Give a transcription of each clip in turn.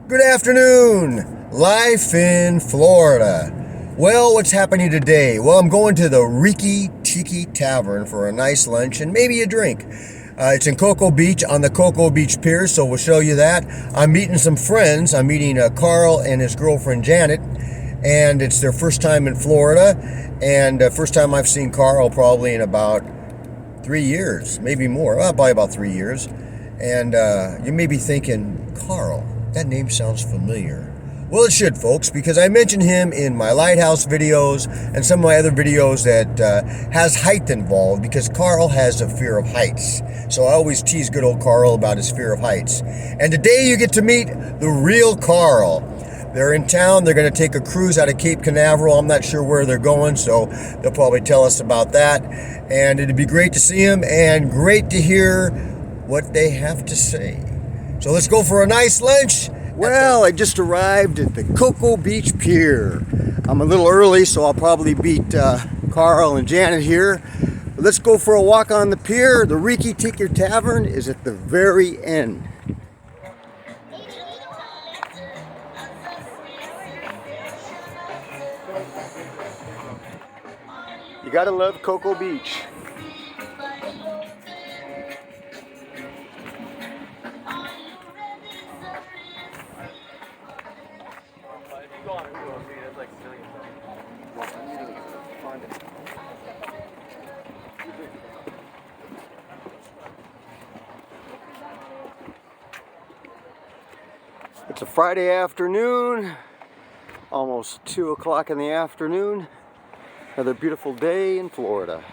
Good afternoon. Life in Florida. Well, what's happening today? Well, I'm going to the Riki Tiki Tavern for a nice lunch and maybe a drink. It's in Cocoa Beach on the Cocoa Beach Pier, so we'll show you that. I'm meeting some friends. I'm meeting Carl and his girlfriend Janet, and it's their first time in Florida, and first time I've seen Carl probably in about 3 years, maybe more, probably about 3 years. And you may be thinking, Carl, that name sounds familiar. Well, it should, folks, because I mentioned him in my lighthouse videos and some of my other videos that has height involved, because Carl has a fear of heights. So I always tease good old Carl about his fear of heights. And today you get to meet the real Carl. They're in town. They're going to take a cruise out of Cape Canaveral. I'm not sure where they're going, so they'll probably tell us about that. And it'd be great to see him and great to hear what they have to say. So let's go for a nice lunch. Well, I just arrived at the Cocoa Beach Pier. I'm a little early, so I'll probably beat Carl and Janet here. But let's go for a walk on the pier. The Riki Tiki Tavern is at the very end. You gotta love Cocoa Beach. It's a Friday afternoon, almost 2 o'clock in the afternoon. Another beautiful day in Florida.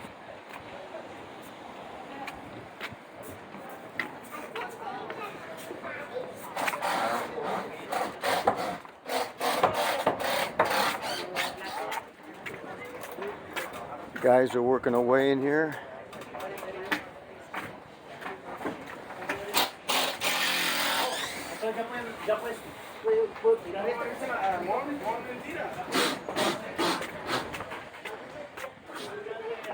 The guys are working away in here.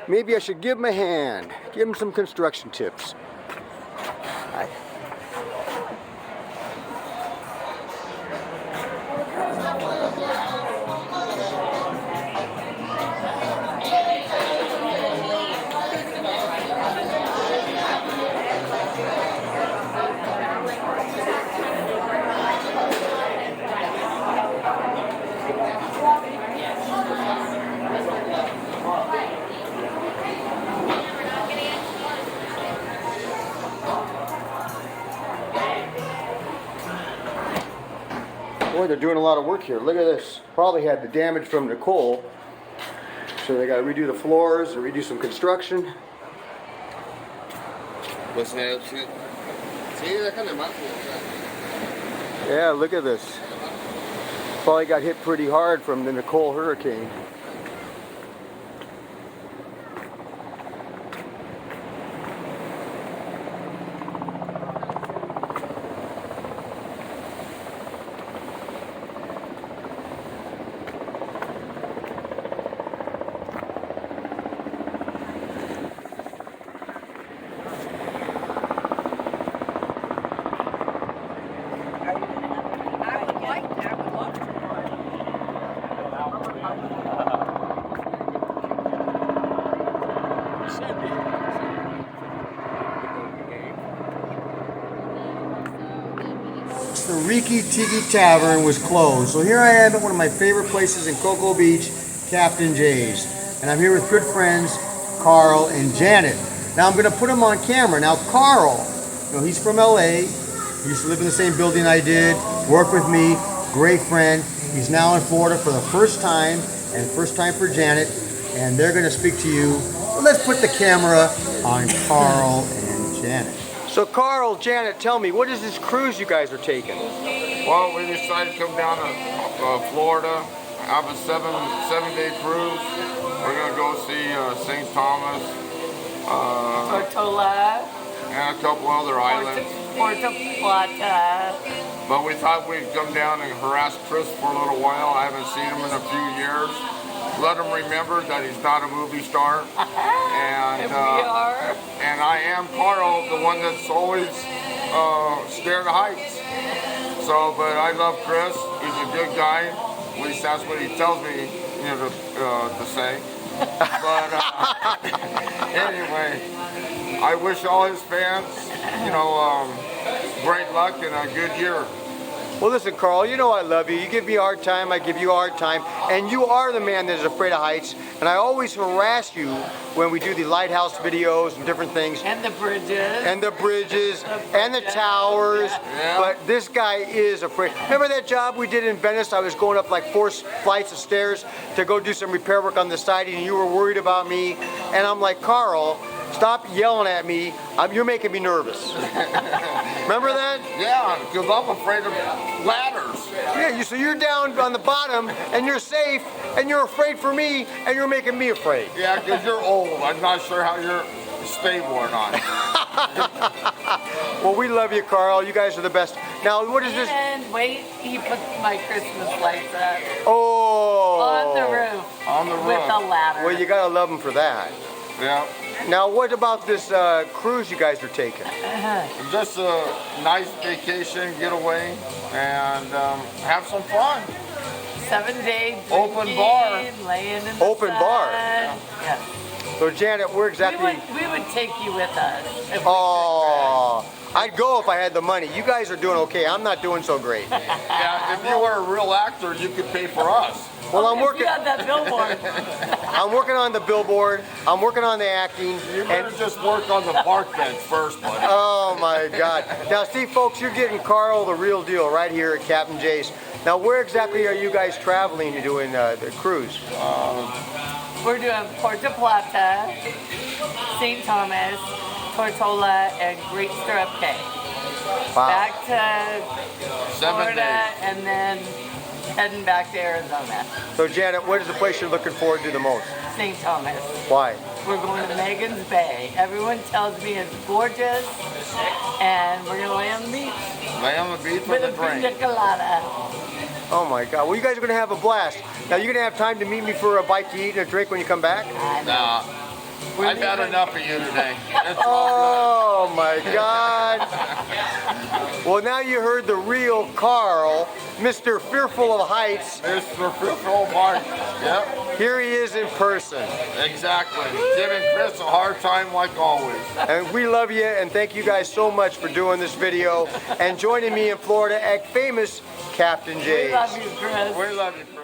Maybe I should give him a hand, give him some construction tips. Boy, they're doing a lot of work here. Look at this. Probably had the damage from Nicole. So they got to redo the floors, redo some construction. Yeah, look at this. Probably got hit pretty hard from the Nicole hurricane. The Riki Tiki Tavern was closed. So here I am at one of my favorite places in Cocoa Beach, Captain Jay's. And I'm here with good friends, Carl and Janet. Now I'm going to put them on camera. Now Carl, he's from LA. He used to live in the same building I did, work with me, great friend. He's now in Florida for the first time, and first time for Janet. And they're going to speak to you. So let's put the camera on Carl and Janet. So Carl, Janet, tell me, what is this cruise you guys are taking? Well, we decided to come down to Florida, have a seven-day cruise. We're going to go see St. Thomas, Tortola, and a couple other islands. Puerto Plata. But we thought we'd come down and harass Chris for a little while. I haven't seen him in a few years. Let him remember that he's not a movie star. And we are. And I am Carl, the one that's always scared of heights. So So, but I love Chris. He's a good guy. At least that's what he tells me, to say. But anyway, I wish all his fans, great luck and a good year. Well, listen, Carl, you know I love you. You give me a hard time, I give you a hard time. And you are the man that is afraid of heights. And I always harass you when we do the lighthouse videos and different things. And the bridges. And the bridges. And the towers. Yeah. But this guy is afraid. Remember that job we did in Venice? I was going up like 4 flights of stairs to go do some repair work on the siding, and you were worried about me. And I'm like, Carl, stop yelling at me. You're making me nervous. Remember that? Yeah, because I'm afraid of ladders. Yeah, so you're down on the bottom, and you're safe, and you're afraid for me, and you're making me afraid. Yeah, because you're old. I'm not sure how you're stable or not. Well, we love you, Carl. You guys are the best. Now, what is this? And wait, he put my Christmas lights up. Oh. On the roof. On the roof. With a ladder. Well, you gotta love him for that. Yeah. Now, what about this cruise you guys are taking? Just a nice vacation, getaway, and have some fun. 7-day Open bar. Laying in the Open sun. bar. Yes. So, Janet, we're exactly... We would take you with us. If we Oh, I'd go if I had the money. You guys are doing okay. I'm not doing so great. Yeah, if you were a real actor, you could pay for us. Well, I'm If working. you had that billboard. I'm working on the billboard. I'm working on the acting. You better just work on the park bench first, buddy. Oh my God! Now, see, folks, you're getting Carl the real deal right here at Captain Jay's. Now, where exactly are you guys traveling to doing the cruise? We're doing Port Plata, St. Thomas, Tortola, and Great Stirrup Cay. Wow. Back to 7 Florida, days. and then heading back to Arizona. So, Janet, what is the place you're looking forward to the most? St. Thomas. Why? We're going to Megan's Bay. Everyone tells me it's gorgeous, and we're gonna lay on the beach Lay on the beach with with a a pina drink. colada. Oh my God! Well, you guys are gonna have a blast. Now, you're gonna have time to meet me for a bite to eat and a drink when you come back. Nah, I've had enough of you today. It's all Oh my God! Well, now you heard the real Carl, Mr. Fearful of Heights. good. Mr. Football Mark. Yep, Here he is in person. exactly. Giving Chris a hard time like always. And we love you, and thank you guys so much for doing this video and joining me in Florida at famous Captain Jay's. We love you, Chris. We love you, Chris.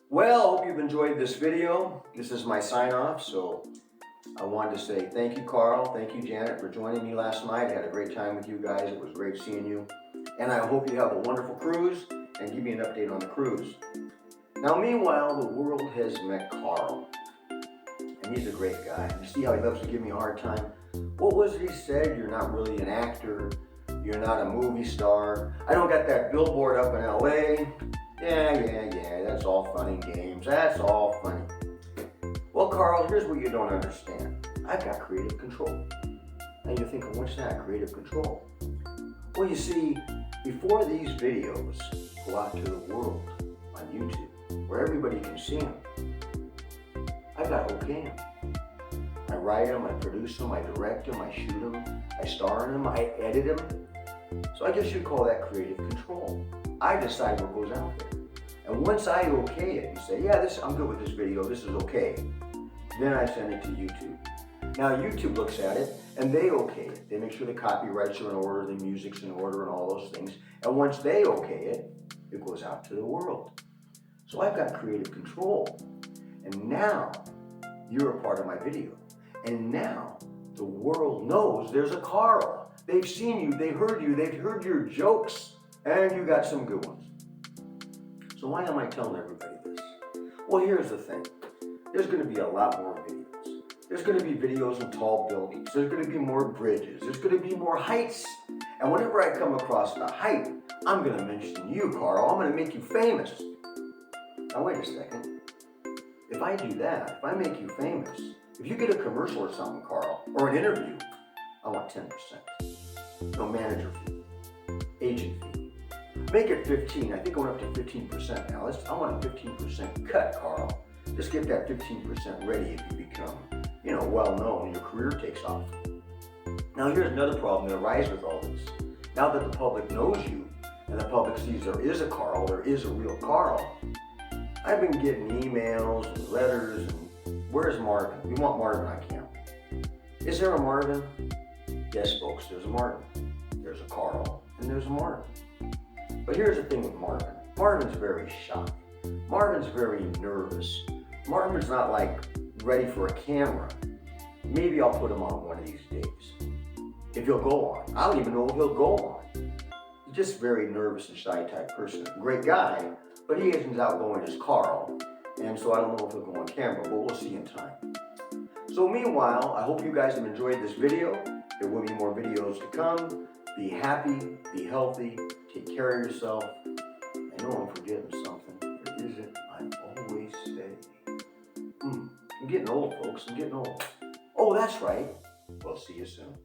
Well, hope you've enjoyed this video. This is my sign off, so I wanted to say thank you, Carl. Thank you, Janet, for joining me last night. I had a great time with you guys. It was great seeing you. And I hope you have a wonderful cruise, and give me an update on the cruise. Now, meanwhile, the world has met Carl. And he's a great guy. You see how he loves to give me a hard time? What was it he said? You're not really an actor. You're not a movie star. I don't got that billboard up in LA. Yeah, that's all fun and games. That's all funny. Well, Carl, here's what you don't understand. I've got creative control. Now you're thinking, what's that, creative control? Well, you see, before these videos go out to the world on YouTube, where everybody can see them, I've got to okay them. I write them, I produce them, I direct them, I shoot them, I star in them, I edit them. So I guess you'd call that creative control. I decide what goes out there. And once I okay it and say, yeah, I'm good with this video, this is okay, then I send it to YouTube. Now YouTube looks at it and they okay it. They make sure the copyrights are in order, the music's in order, and all those things. And once they okay it, it goes out to the world. So I've got creative control. And now you're a part of my video. And now the world knows there's a Carl. They've seen you, they've heard your jokes, and you got some good ones. So why am I telling everybody this? Well, here's the thing. There's going to be a lot more videos. There's going to be videos in tall buildings. There's going to be more bridges. There's going to be more heights. And whenever I come across the height, I'm going to mention you, Carl. I'm going to make you famous. Now, wait a second. If I do that, if I make you famous, if you get a commercial or something, Carl, or an interview, I want 10%. No manager fee, agent fee. Make it 15. I think I went up to 15% now. I want a 15% cut, Carl. Just get that 15% ready if you become, well known and your career takes off. Now here's another problem that arises with all this. Now that the public knows you, and the public sees there is a Carl, there is a real Carl, I've been getting emails and letters and where's Marvin? We want Marvin on camera. Is there a Marvin? Yes, folks, there's a Marvin. There's a Carl and there's a Marvin. But here's the thing with Marvin. Marvin's very shy. Marvin's very nervous. Marvin's not like ready for a camera. Maybe I'll put him on one of these days. If he'll go on. I don't even know if he'll go on. He's just a very nervous and shy type person. Great guy, but he isn't as outgoing as Carl. And so I don't know if he'll go on camera, but we'll see in time. So meanwhile, I hope you guys have enjoyed this video. There will be more videos to come. Be happy, be healthy, take care of yourself. I know I'm forgetting something. There isn't, I always say. I'm getting old, folks, I'm getting old. Oh, that's right. We'll see you soon.